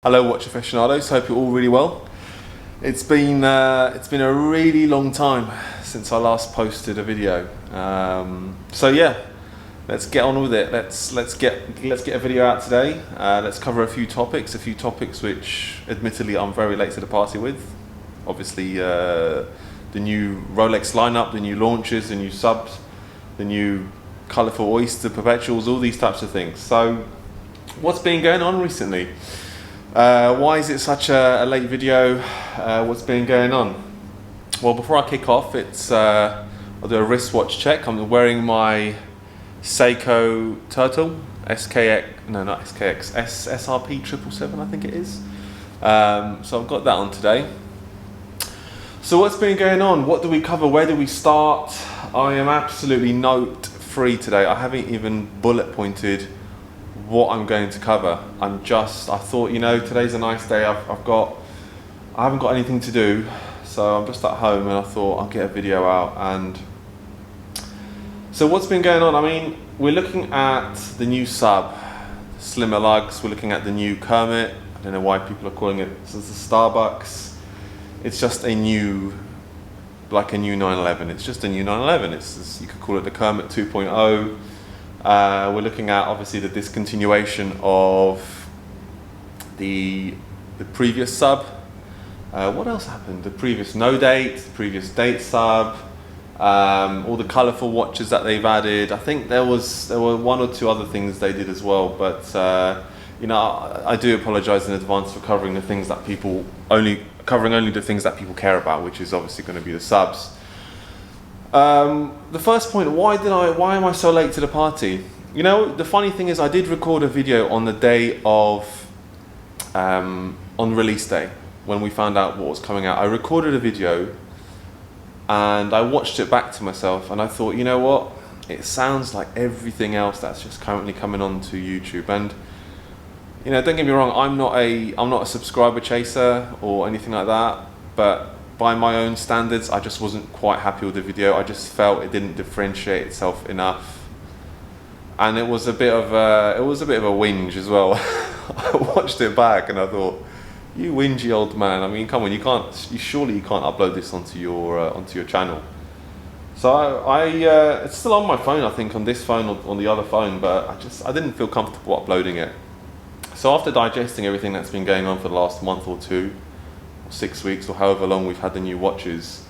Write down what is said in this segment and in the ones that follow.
Hello watch aficionados, hope you're all really well. It's been a really long time since I last posted a video. So yeah, let's get on with it. Let's get a video out today. Let's cover a few topics which admittedly I'm very late to the party with. Obviously the new Rolex lineup, the new launches, the new subs, the new colourful oyster perpetuals, all these types of things. So what's been going on recently? Why is it such a late video? What's been going on? Well, before I kick off, I'll do a wristwatch check. I'm wearing my Seiko Turtle SRP 777, I think it is. So I've got that on today. So what's been going on? What do we cover? Where do we start? I am absolutely note free today. I haven't even bullet pointed what I'm going to cover. I thought, today's a nice day. I haven't got anything to do, so I'm just at home, and I thought I'll get a video out. And so what's been going on? I mean, we're looking at the new sub, slimmer lugs. We're looking at the new Kermit. I don't know why people are calling it the Starbucks. It's just a new 911. It's just a new 911. You could call it the Kermit 2.0. We're looking at obviously the discontinuation of the previous sub. What else happened? The previous no date, the previous date sub, all the colourful watches that they've added. I think there were one or two other things they did as well, but I do apologise in advance for covering the things that only the things that people care about, which is obviously going to be the subs. The first point, why am I so late to the party? The funny thing is I did record a video on the day of, on release day, when we found out what was coming out. I recorded a video and I watched it back to myself, and I thought, you know what? It sounds like everything else that's just currently coming onto YouTube. And don't get me wrong, I'm not a subscriber chaser or anything like that, but by my own standards, I just wasn't quite happy with the video. I just felt it didn't differentiate itself enough, and it was a bit of a whinge as well. I watched it back and I thought, you whingy old man. I mean, come on, surely you can't upload this onto your channel. So it's still on my phone, I think, on this phone or on the other phone, but I didn't feel comfortable uploading it. So after digesting everything that's been going on for the last month or two, 6 weeks, or however long we've had the new watches,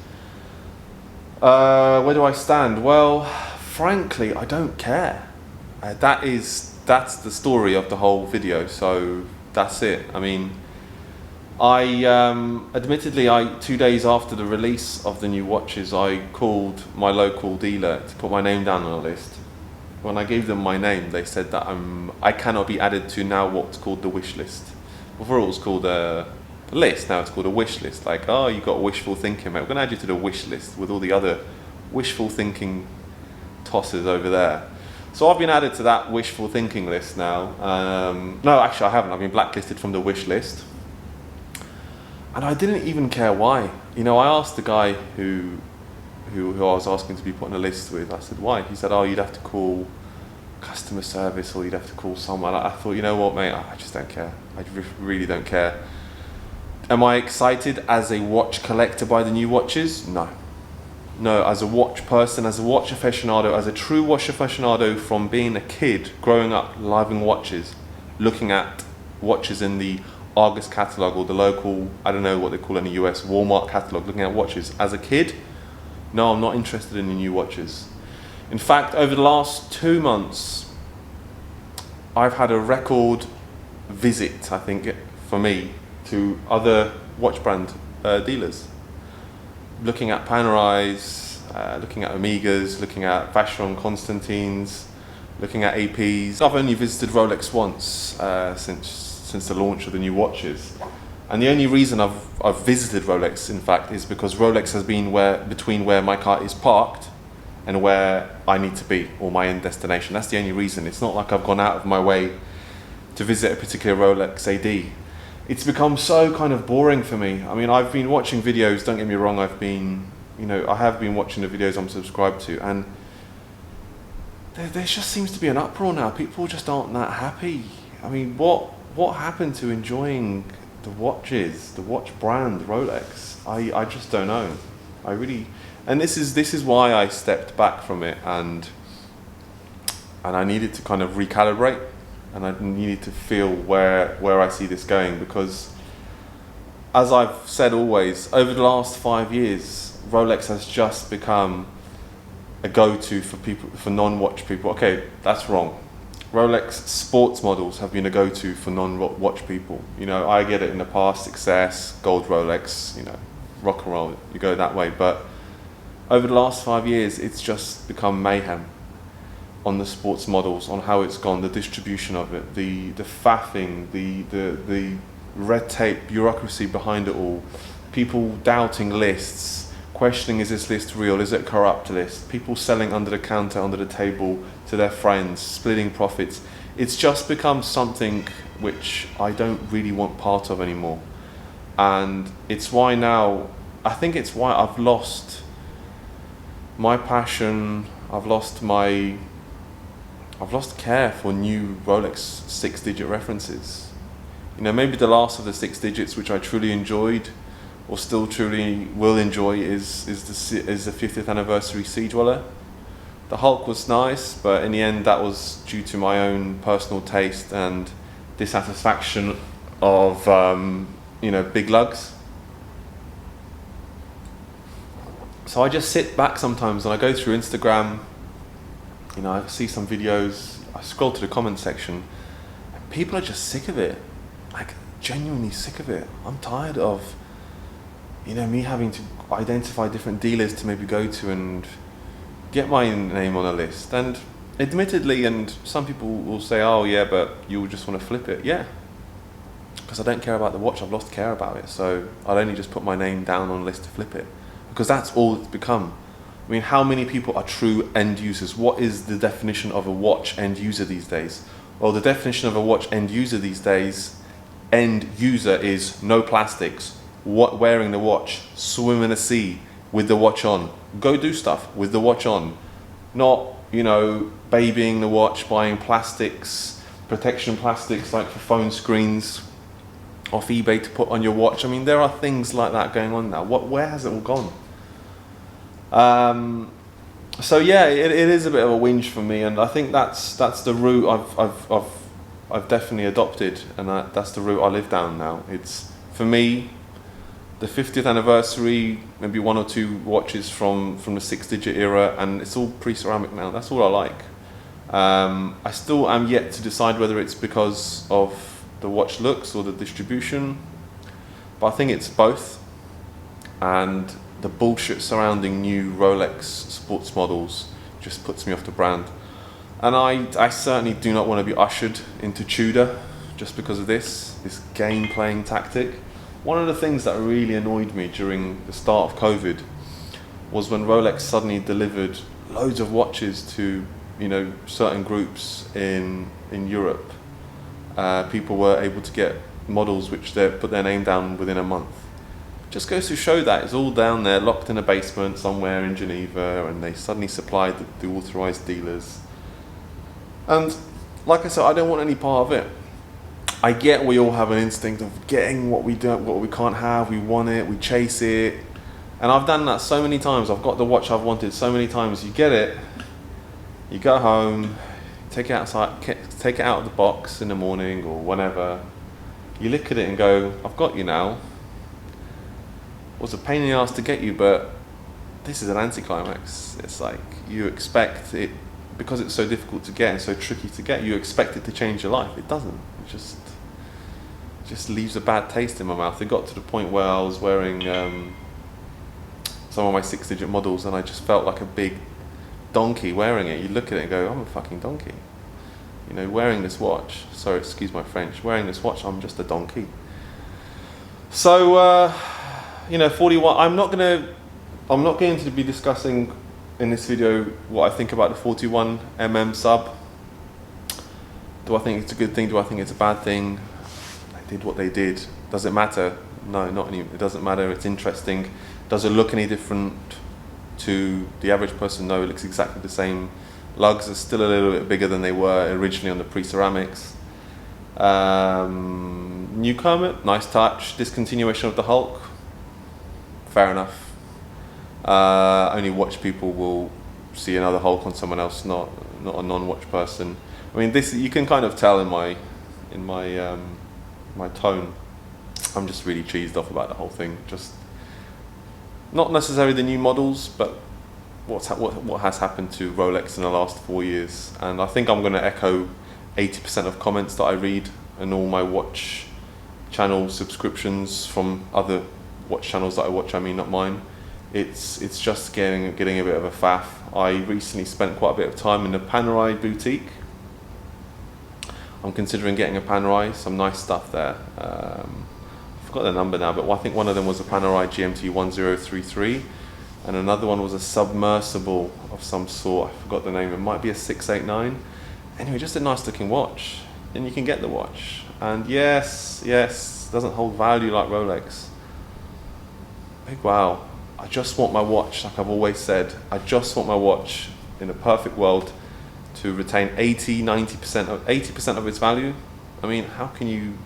where do I stand? Well, frankly, I don't care. That's the story of the whole video, so that's it. I mean, admittedly, 2 days after the release of the new watches, I called my local dealer to put my name down on a list. When I gave them my name, they said that I cannot be added to now what's called the wish list. Before it was called a list, now it's called a wish list. Like, oh, you got wishful thinking, mate. We're gonna add you to the wish list with all the other wishful thinking tosses over there. So I've been added to that wishful thinking list now. No, actually I haven't. I've been blacklisted from the wish list, and I didn't even care why. I asked the guy who I was asking to be put on a list with. I said, why? He said, oh, you'd have to call customer service, or you'd have to call someone. I thought, you know what, mate, I just don't care. I really don't care. Am I excited as a watch collector by the new watches? No. No, as a watch person, as a watch aficionado, as a true watch aficionado, from being a kid, growing up, loving watches, looking at watches in the Argus catalogue or the local, I don't know what they call it in the US, Walmart catalogue, looking at watches. As a kid, no, I'm not interested in the new watches. In fact, over the last 2 months, I've had a record visit, I think, for me, to other watch brand dealers, looking at Panerais, looking at Omegas, looking at Vacheron Constantines, looking at APs. I've only visited Rolex once since the launch of the new watches, and the only reason I've visited Rolex, in fact, is because Rolex has been between where my car is parked and where I need to be, or my end destination. That's the only reason. It's not like I've gone out of my way to visit a particular Rolex AD. It's become so kind of boring for me. I mean, I've been watching videos, don't get me wrong, I have been watching the videos I'm subscribed to, and there just seems to be an uproar now. People just aren't that happy. I mean, what what happened to enjoying the watches, the watch brand Rolex? I just don't know. I really, and this is why I stepped back from it, and I needed to kind of recalibrate, and I needed to feel where I see this going, because as I've said always, over the last 5 years, Rolex has just become a go-to for people, for non-watch people. Okay, that's wrong. Rolex sports models have been a go-to for non-watch people. You know, I get it in the past, success, gold Rolex, you know, rock and roll, you go that way. But over the last 5 years, it's just become mayhem on the sports models, on how it's gone, the distribution of it, the faffing, the red tape, bureaucracy behind it all, people doubting lists, questioning, is this list real, is it a corrupt list, people selling under the counter, under the table to their friends, splitting profits. It's just become something which I don't really want part of anymore. And it's why now, I think it's why I've lost my passion, I've lost care for new Rolex 6-digit references. You know, maybe the last of the 6 digits which I truly enjoyed, or still truly will enjoy, is the 50th anniversary Sea Dweller. The Hulk was nice, but in the end that was due to my own personal taste and dissatisfaction of you know, big lugs. So I just sit back sometimes and I go through Instagram, you know, I see some videos, I scroll to the comment section, and people are just sick of it, like genuinely sick of it. I'm tired of, you know, me having to identify different dealers to maybe go to and get my name on a list. And admittedly, and some people will say, oh yeah, but you'll just want to flip it. Yeah, because I don't care about the watch, I've lost care about it. So I'll only just put my name down on a list to flip it, because that's all it's become. I mean, how many people are true end users? What is the definition of a watch end user these days? Well, the definition of a watch end user these days, end user, is no plastics, wearing the watch, swim in the sea with the watch on, go do stuff with the watch on, not, you know, babying the watch, buying plastics, protection plastics like for phone screens off eBay to put on your watch. I mean, there are things like that going on now. Where has it all gone? So yeah, it is a bit of a whinge for me, and I think that's the route I've definitely adopted, and that's the route I live down now. It's, for me, the 50th anniversary, maybe 1 or 2 watches from the 6-digit era, and it's all pre-ceramic now. That's all I like. I still am yet to decide whether it's because of the watch looks or the distribution, but I think it's both. And the bullshit surrounding new Rolex sports models just puts me off the brand. And I certainly do not want to be ushered into Tudor just because of this game playing tactic. One of the things that really annoyed me during the start of COVID was when Rolex suddenly delivered loads of watches to, you know, certain groups in Europe. People were able to get models which they put their name down within a month. Just goes to show that it's all down there, locked in a basement somewhere in Geneva, and they suddenly supplied the authorized dealers. And like I said, I don't want any part of it. I get we all have an instinct of getting what we can't have, we want it, we chase it. And I've done that so many times. I've got the watch I've wanted so many times. You get it, you go home, take it outside, take it out of the box in the morning or whenever. You look at it and go, I've got you now. It was a pain in the ass to get you, but this is an anticlimax. It's like you expect it, because it's so difficult to get and so tricky to get, you expect it to change your life. It doesn't. It just leaves a bad taste in my mouth. It got to the point where I was wearing some of my 6-digit models, and I just felt like a big donkey wearing it. You look at it and go, I'm a fucking donkey. You know, wearing this watch, sorry, excuse my French, wearing this watch, I'm just a donkey. So, you know, 41, I'm not going to be discussing in this video what I think about the 41mm sub. Do I think it's a good thing? Do I think it's a bad thing? They did what they did. Does it matter? No, not any. It doesn't matter. It's interesting. Does it look any different to the average person? No, it looks exactly the same. Lugs are still a little bit bigger than they were originally on the pre-ceramics. New Kermit, nice touch. Discontinuation of the Hulk, fair enough. Only watch people will see another Hulk on someone else, not a non-watch person. I mean, this you can kind of tell in my my tone. I'm just really cheesed off about the whole thing. Just not necessarily the new models, but what has happened to Rolex in the last 4 years. And I think I'm going to echo 80% of comments that I read in all my watch channel subscriptions from other watch channels that I watch. I mean, not mine. It's just getting a bit of a faff. I recently spent quite a bit of time in the Panerai boutique. I'm considering getting a Panerai, some nice stuff there. I forgot the number now, but I think one of them was a Panerai GMT 1033, and another one was a submersible of some sort. I forgot the name. It might be a 689. Anyway, just a nice looking watch, and you can get the watch. And yes, doesn't hold value like Rolex. Big wow. I just want my watch, like I've always said, I just want my watch in a perfect world to retain 80% of its value. I mean, how can you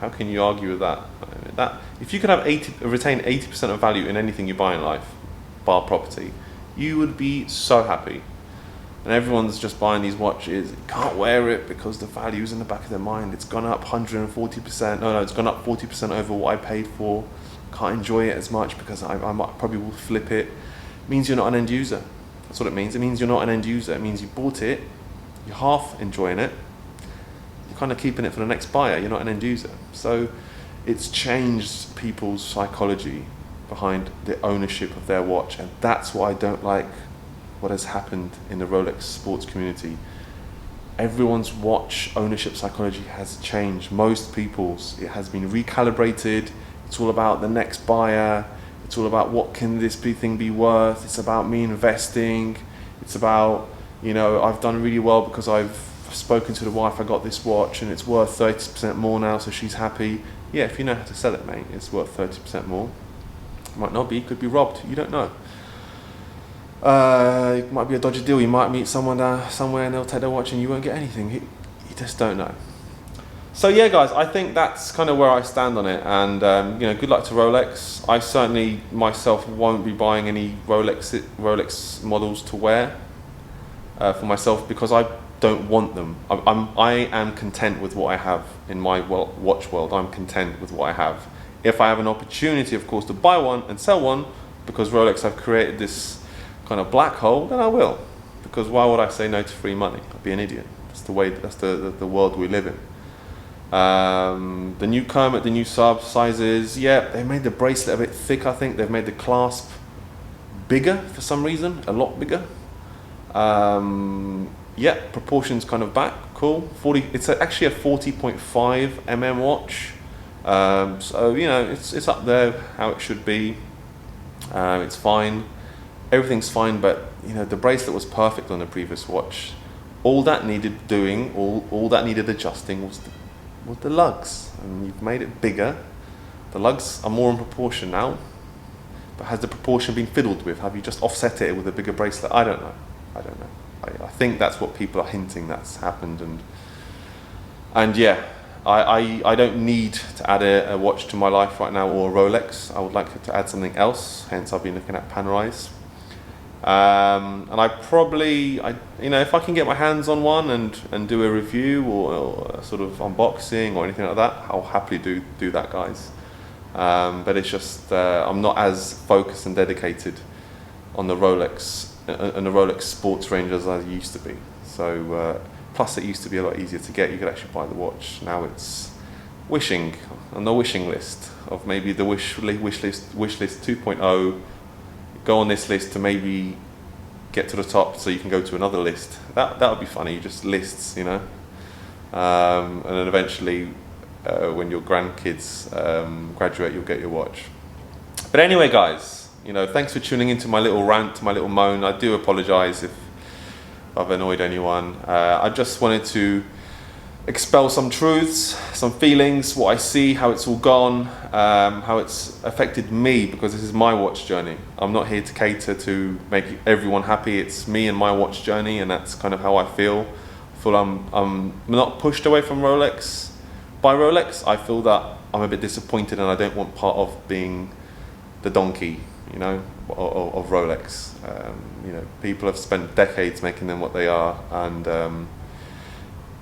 argue with that? I mean, that if you could have retain 80% of value in anything you buy in life, bar property, you would be so happy. And everyone's just buying these watches, can't wear it because the value is in the back of their mind. It's gone up 140%. No, it's gone up 40% over what I paid for. Can't enjoy it as much because I might probably will flip it. It means you're not an end user. That's what it means. It means you're not an end user. It means you bought it, you're half enjoying it, you're kind of keeping it for the next buyer. You're not an end user. So it's changed people's psychology behind the ownership of their watch, and that's what I don't like. What has happened in the Rolex sports community? Everyone's watch ownership psychology has changed. Most people's, it has been recalibrated. It's all about the next buyer. It's all about what can this thing be worth. It's about me investing. It's about, I've done really well because I've spoken to the wife. I got this watch and it's worth 30% more now, so she's happy. Yeah, if you know how to sell it, mate, it's worth 30% more. It might not be. Could be robbed. You don't know. It might be a dodgy deal. You might meet someone somewhere and they'll take their watch and you won't get anything. You just don't know. So yeah, guys, I think that's kind of where I stand on it. And good luck to Rolex. I certainly myself won't be buying any Rolex models to wear for myself because I don't want them. I am content with what I have in my watch world. I'm content with what I have. If I have an opportunity, of course, to buy one and sell one, because Rolex have created this kind of black hole, then I will. Because why would I say no to free money? I'd be an idiot. That's the way. That's the world we live in. The new Kermit, the new sub sizes, yeah, they made the bracelet a bit thick. I think they've made the clasp bigger for some reason, a lot bigger. Yeah, proportions kind of back, cool. 40. It's actually a 40.5 mm watch. So it's up there how it should be. It's fine. Everything's fine, but the bracelet was perfect on the previous watch. All that needed doing, all that needed adjusting was the lugs, and you've made it bigger. The lugs are more in proportion now, but has the proportion been fiddled with? Have you just offset it with a bigger bracelet? I don't know. I think that's what people are hinting that's happened, and yeah, I don't need to add a watch to my life right now or a Rolex. I would like to add something else, hence I've been looking at Panerais. And I probably, if I can get my hands on one and do a review or a sort of unboxing or anything like that, I'll happily do that, guys. But it's just I'm not as focused and dedicated on the Rolex and the Rolex sports range as I used to be. So plus it used to be a lot easier to get. You could actually buy the watch. Now it's wishing on the wishing list of maybe the wish list 2.0. Go on this list to maybe get to the top so you can go to another list. That would be funny, just lists, and then eventually when your grandkids graduate, you'll get your watch. But anyway, guys, thanks for tuning into my little rant, my little moan. I do apologize if I've annoyed anyone. I just wanted to expel some truths, some feelings, what I see, how it's all gone, how it's affected me, because this is my watch journey. I'm not here to cater to make everyone happy. It's me and my watch journey, and that's kind of how I feel. I'm not pushed away from Rolex. by Rolex, I feel that I'm a bit disappointed, and I don't want part of being the donkey, you know, of Rolex. You know, people have spent decades making them what they are, and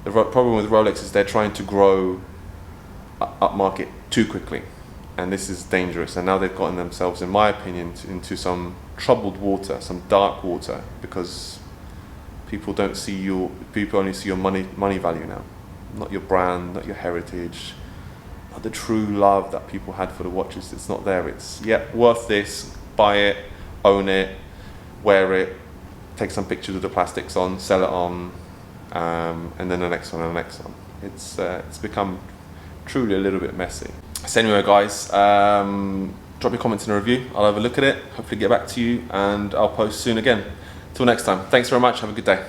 the problem with Rolex is they're trying to grow upmarket too quickly, and this is dangerous. And now they've gotten themselves, in my opinion, into some troubled water, some dark water, because people only see your money value now, not your brand, not your heritage, not the true love that people had for the watches. It's not there. It's, yeah, worth this, buy it, own it, wear it, take some pictures with the plastics on, sell it on, and then the next one and the next one. It's become truly a little bit messy. So anyway, guys, drop your comments in a review. I'll have a look at it, hopefully get back to you, and I'll post soon again. Till next time, thanks very much, have a good day.